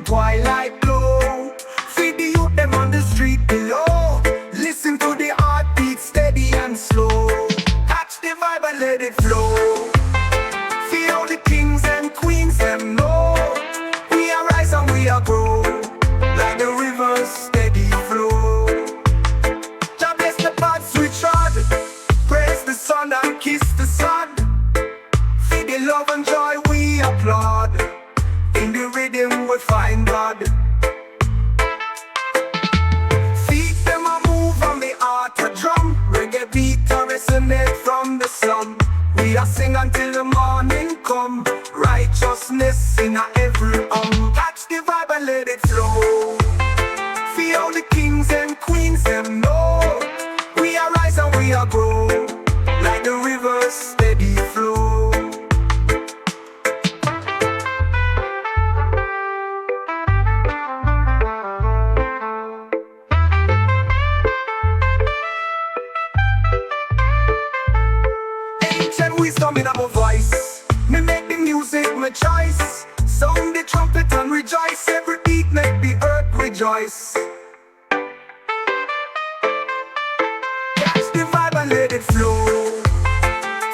twilight glow. Feed the youth them on the street below. Listen to the heartbeat steady and slow. Catch the vibe and let it flow. Feel the kings and queens them know. We are rise and we are grow. Like the river's steady flow. Jah bless the paths we trod. Praise the sun and kiss the sun. Feed the love and joy we applaud. In the rhythm we find God. Feet them a move on the heart a drum. Reggae beat a resonate from the sun. We a sing until the morning come. Righteousness in a every Catch the vibe and let it flow. Feel the kings and queens them know. We are rise and we are grow. Like the river's steady flow. Ancient wisdom in our voice. Me make the music my choice. Sound the trumpet and rejoice. Every beat make the earth rejoice. Catch the vibe and let it flow.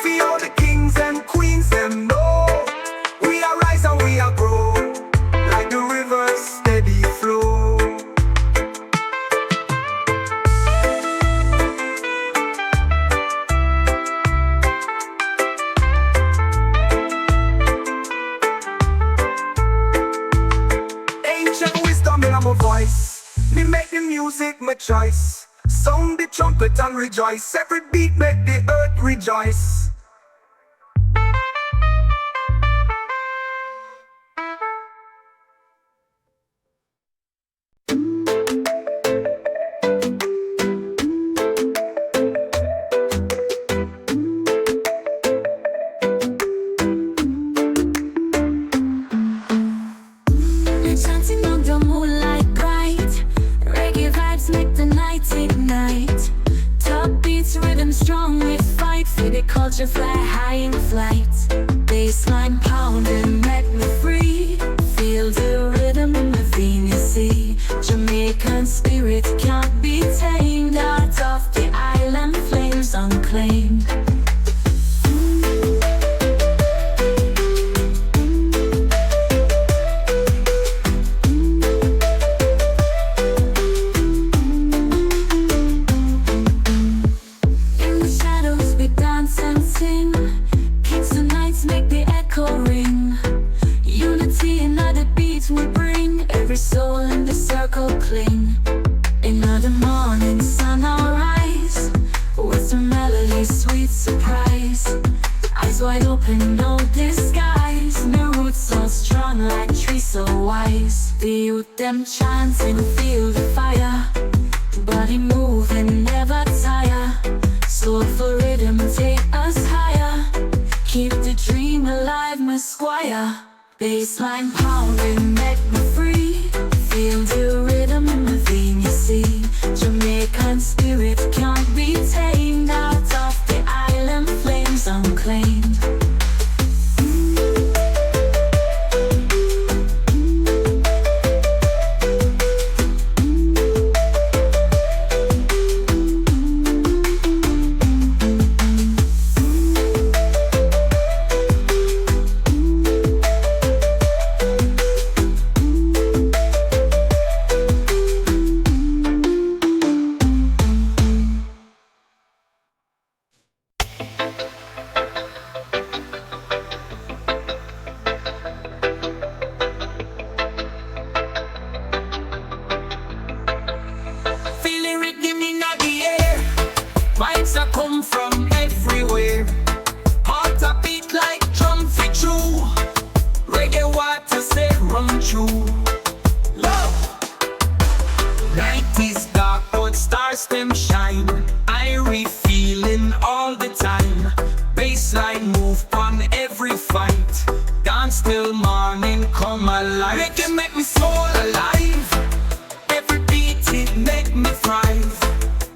Feel the kings and queens them know. We are rise and we are grow. Like the river's steady flow. Ancient wisdom in our voice. Me make the music my choice. Sound the trumpet and rejoice. Every beat make the earth rejoice. Chanting on the moonlight bright. Reggae vibes make the night ignite. Top beats, rhythm strong, we fight. For the culture, fly high in flight. Bassline pounding, make me free. Feel the rhythm in my vein, you see. Jamaican spirit can't be tamed. Out of the island, flames unclaimed. Make the echo ring. Unity in the beats we bring. Every soul in the circle cling. In the morning sun I'll rise. With the melody sweet surprise. Eyes wide open, no disguise. My roots so strong like trees so wise. The youth them chanting, feel the fire. Body moving, never tire. Soulful rhythm take us higher. Keep the dream alive, my squire. Bassline pounding, make me free. Feel the rhythm in my vein, you see. Jamaican spirit can't be tamed. Out of the island, flames unclaimed. Vibes that come from everywhere. Heart a beat like drum fit true. Reggae water say run through. Love. Night is dark but stars them shine. Irie feeling all the time. Bassline move on every fight. Dance till morning come alive. Reggae make me soul alive. Every beat it make me thrive.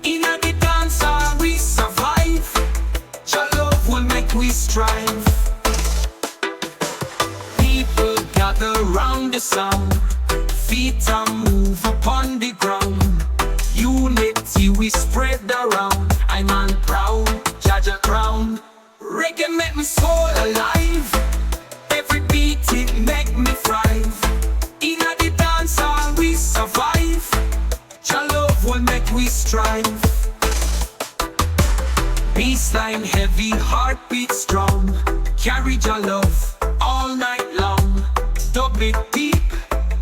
In the dance we survive. Your love will make we strive. People gather round the sound. feet and move upon the ground. Unity we spread around. I'm on proud, Jaja crown. Reggae make me soul alive. Every beat it make me thrive. Inna the dance hall we survive. Your love will make we strive. Bassline heavy, heartbeat strong. Carry your love all night long. Dub it deep,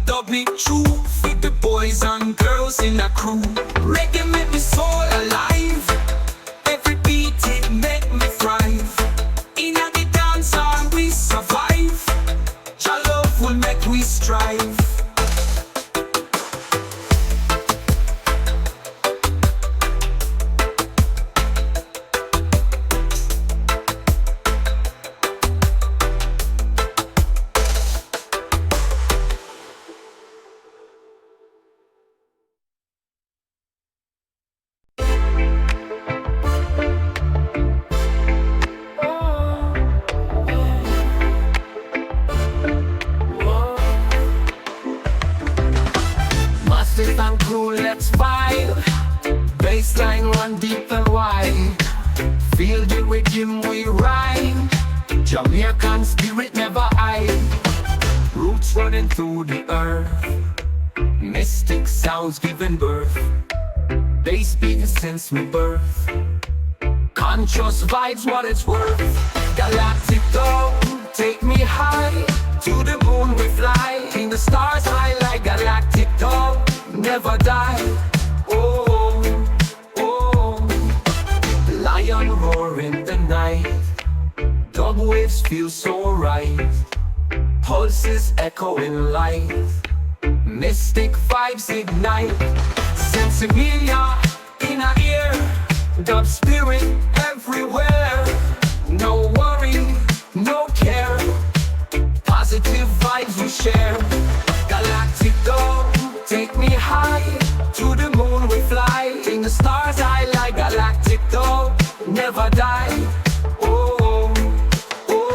dub it true. Feed the boys and girls in a crew. Reggae make me soul alive. Every beat it make me thrive. Inna the dance hall we survive. Your love will make we strive. And crew, let's vibe. Bassline run deep and wide. Feel the rhythm we rhyme. Jamaican spirit never hide. Roots running through the earth. Mystic sounds giving birth. Bass beating since my birth. Conscious vibes what it's worth. Galactic dog, take me high. To the moon we fly. In the stars high like galactic dog. Never die. Oh, oh. Lion roar in the night. Dub waves feel so right. Pulses echoing light. Mystic vibes ignite. Sensibilia in our ear. Dub spirit everywhere. No worry, no care. Positive vibes we share. Galactic dog, take me high. To the moon we fly. In the stars high like galactic dog. Never die. Oh, oh.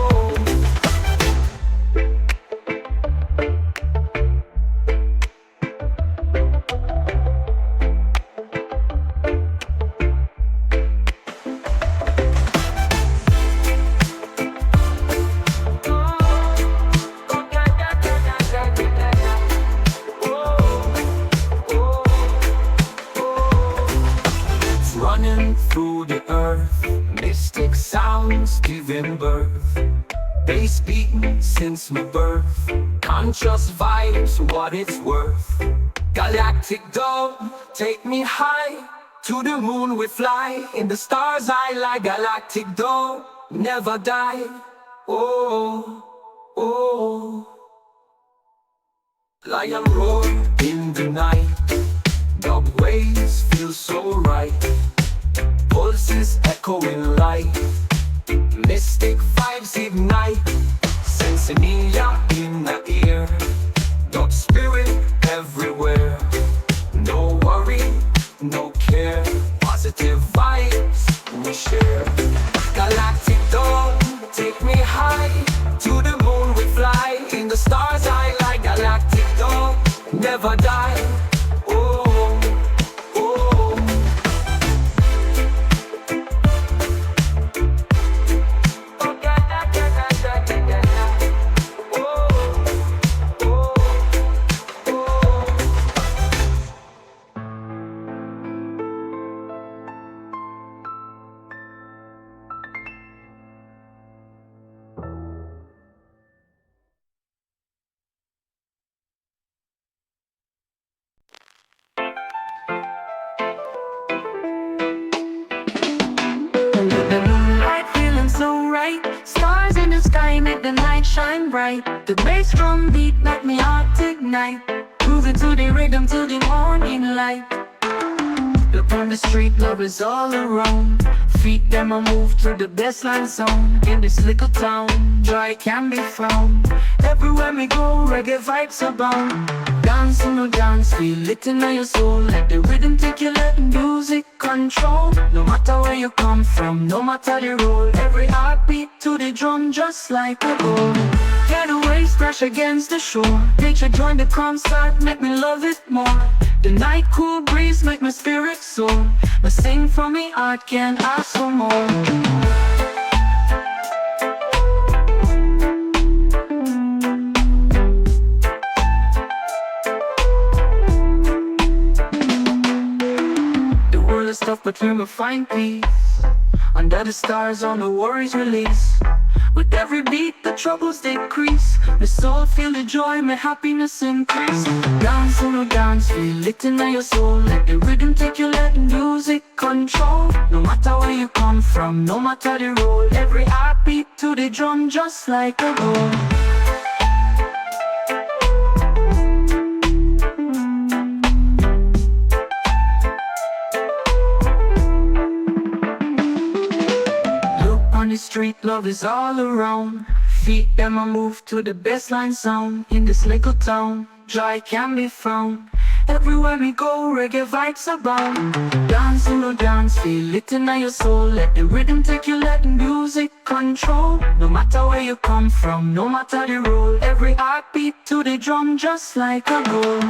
Running through the earth, mystic sounds giving birth. Bass beating since my birth. Conscious vibes, what it's worth. Galactic dog, take me high. To the moon we fly. In the stars I like galactic dog. Never die. Oh, oh. Lion roar in the night. Dub waves feel so right. Pulses echoing light. Mystic vibes ignite. Sensibilia in the ear. Dub spirit everywhere. No worry, no care. Positive vibes we share. Galactic dog, take me high. To the moon we fly. In the stars I like galactic dog. Never die. Oh, oh. Stars in the sky make the night shine bright. The bass drum beat make me heart ignite. Moving to the rhythm till the morning light. Look on the street, love is all around. Feet them a move through the bassline zone. In this little town, joy can be found. Everywhere we go, reggae vibes abound. Dance on no dance, feel it in your soul. Let the rhythm take you, let music control. No matter where you come from, no matter the role. Every heartbeat to the drum just like a goal. Head waves crash against the shore. Nature joined the concert, make me love it more. The night cool breeze make my spirit soar. But sing from me heart, can't ask for more. The world is tough, but we will find peace. Under the stars, all the worries release. With every beat, the troubles decrease. The soul feel the joy, my happiness increase. Dance, oh no dance, feel it in your soul. Let the rhythm take you, let the music control. No matter where you come from, no matter the role. Every heartbeat to the drum, just like a goal. On the street, love is all around. Feet them a move to the bassline sound. In this little town, joy can be found. Everywhere we go, reggae vibes abound. Dance, no dance, feel it in your soul. Let the rhythm take you, let the music control. No matter where you come from, no matter the role. Every heartbeat to the drum, just like a goal.